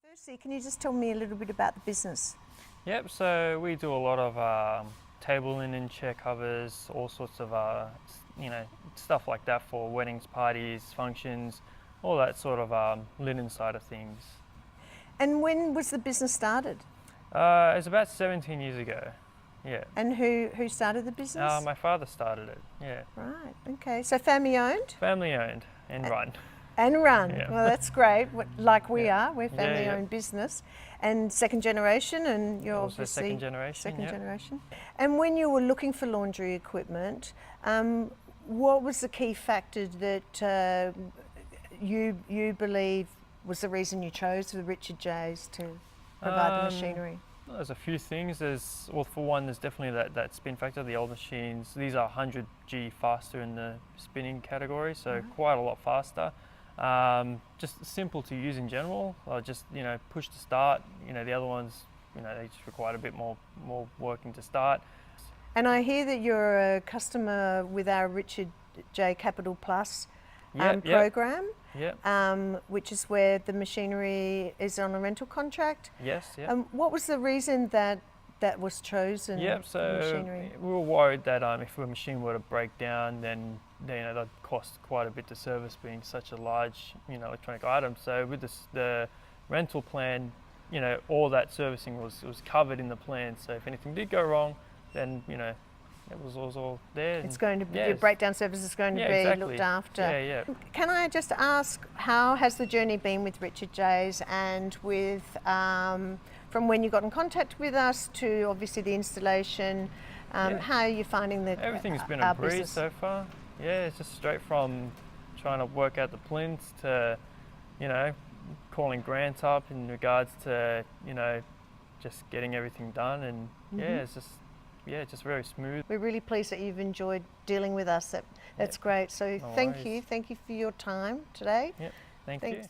Firstly, can you just tell me a little bit about the business? Yep, so we do a lot of table linen, chair covers, all sorts of stuff like that for weddings, parties, functions, all that sort of linen side of things. And when was the business started? It's about 17 years ago. Yeah. And who started the business? My father started it. Yeah. Right. Okay. So family owned Family owned and run. and run. Yeah. Well, that's great. Like we Yeah. are, we're family Yeah. owned business, and second generation, and you're Also obviously second generation. second Yeah. generation. And when you were looking for laundry equipment, what was the key factor that you believe was the reason you chose the Richard J's to provide the machinery? There's a few things. Well, for one, there's definitely that spin factor. The old machines, these are 100G faster in the spinning category, so quite a lot faster. Just simple to use in general. Just push to start. The other ones, they just require a bit more working to start. And I hear that you're a customer with our Richard J Capital Plus program, which is where the machinery is on a rental contract. Yes, yeah. What was the reason that was chosen? Yep, so machinery? we were worried that if a machine were to break down, then that'd cost quite a bit to service, being such a large electronic item. So with the rental plan, all that servicing was covered in the plan. So if anything did go wrong, then it was all there. It's going to be, your breakdown service is going to be exactly. looked after. Yeah. Can I just ask, how has the journey been with Richard J's, and with from when you got in contact with us to obviously the installation? How are you finding that? Everything's been a breeze so far. Yeah, it's just straight from trying to work out the plinths to, calling Grant up in regards to, just getting everything done, and it's just very smooth. We're really pleased that you've enjoyed dealing with us. That's great. So No thank worries. you for your time today. Yep, thanks. You.